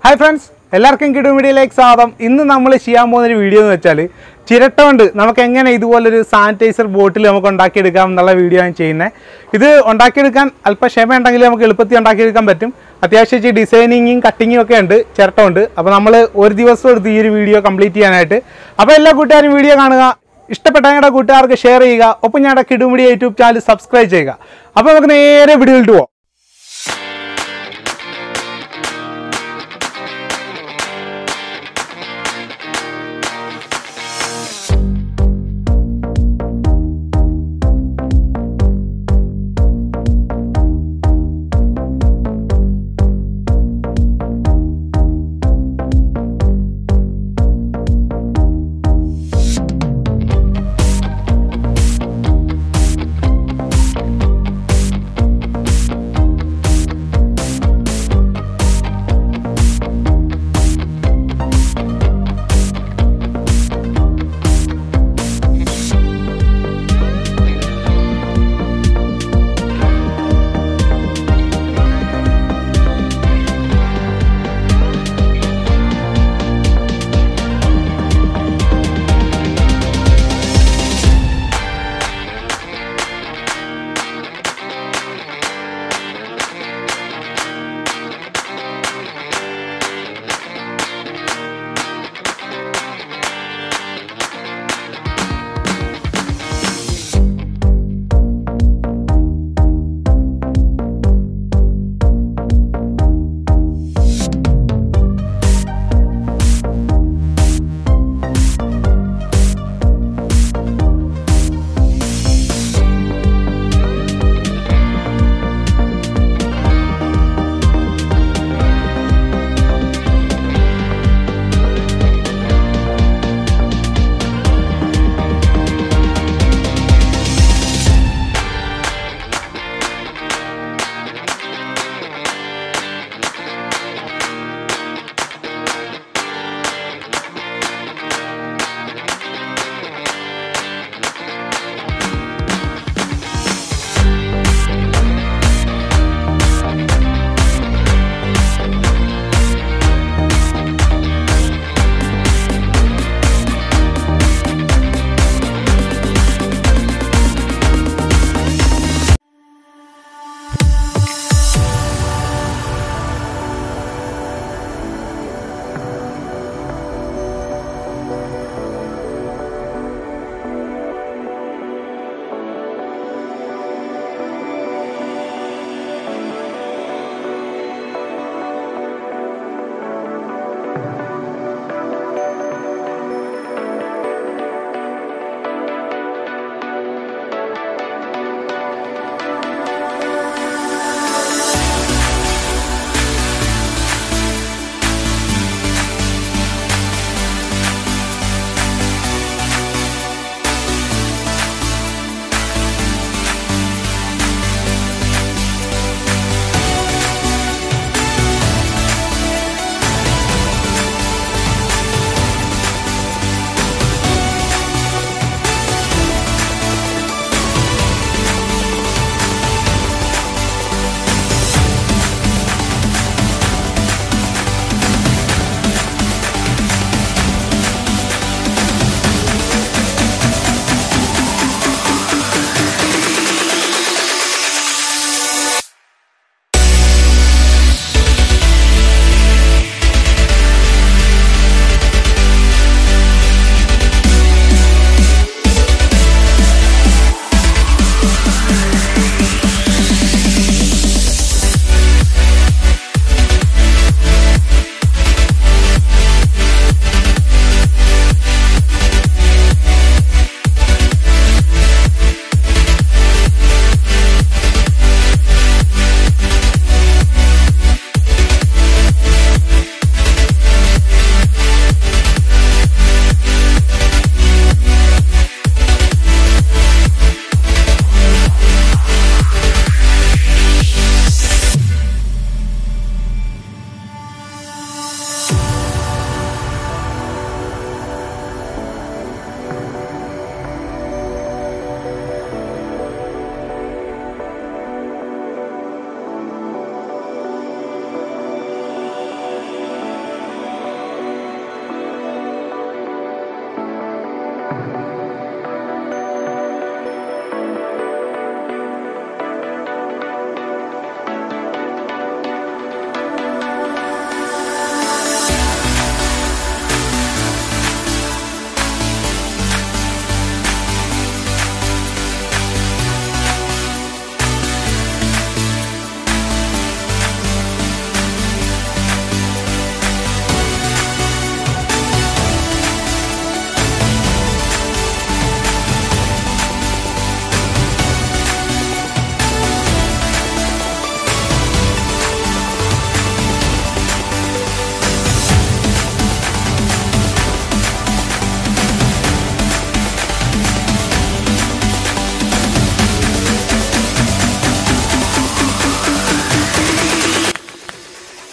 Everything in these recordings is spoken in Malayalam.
Hi friends, എല്ലാവർക്കും കിഡു മീഡിയയിലേക്ക് സ്വാഗതം. ഇന്ന് നമ്മൾ ചെയ്യാൻ പോകുന്ന വീഡിയോ എന്ന് വെച്ചാൽ ചിരട്ട കൊണ്ട് നമുക്ക് എങ്ങനെ ഇതുപോലൊരു സാനിറ്റൈസർ ബോട്ടിൽ നമുക്ക് ഉണ്ടാക്കിയെടുക്കാം എന്നുള്ള വീഡിയോ ആണ് ചെയ്യുന്നത്. ഇത് ഉണ്ടാക്കിയെടുക്കാൻ അല്പം ക്ഷമ ഉണ്ടെങ്കിൽ നമുക്ക് എളുപ്പത്തിൽ ഉണ്ടാക്കിയെടുക്കാൻ പറ്റും. അത്യാവശ്യം ഡിസൈനിങ്ങും കട്ടിങ്ങും ഒക്കെ ഉണ്ട്, ചിരട്ട ഉണ്ട്. അപ്പോൾ നമ്മൾ ഒരു ദിവസം എടുത്ത് ഈ ഒരു വീഡിയോ കംപ്ലീറ്റ് ചെയ്യാനായിട്ട്. അപ്പോൾ എല്ലാ കൂട്ടുകാരും വീഡിയോ കാണുക, ഇഷ്ടപ്പെട്ട ഞങ്ങളുടെ കൂട്ടുകാർക്ക് ഷെയർ ചെയ്യുക, ഒപ്പം ഞങ്ങളുടെ കിഡു മീഡിയ യൂട്യൂബ് ചാനൽ സബ്സ്ക്രൈബ് ചെയ്യുക. അപ്പോൾ നമുക്ക് നേരെ വീഡിയോയിലിട്ട് പോകാം.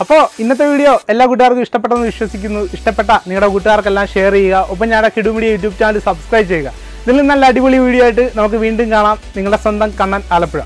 അപ്പോൾ ഇന്നത്തെ വീഡിയോ എല്ലാ കൂട്ടുകാർക്കും ഇഷ്ടപ്പെട്ടെന്ന് വിശ്വസിക്കുന്നു. ഇഷ്ടപ്പെട്ട നിങ്ങളുടെ കൂട്ടുകാർക്കെല്ലാം ഷെയർ ചെയ്യുക. ഒപ്പം ഞങ്ങളുടെ കിഡു മീഡിയ യൂട്യൂബ് ചാനൽ സബ്സ്ക്രൈബ് ചെയ്യുക. ഇതിൽ നല്ല അടിപൊളി വീഡിയോ ആയിട്ട് നമുക്ക് വീണ്ടും കാണാം. നിങ്ങളുടെ സ്വന്തം കണ്ണൻ ആലപ്പുഴ.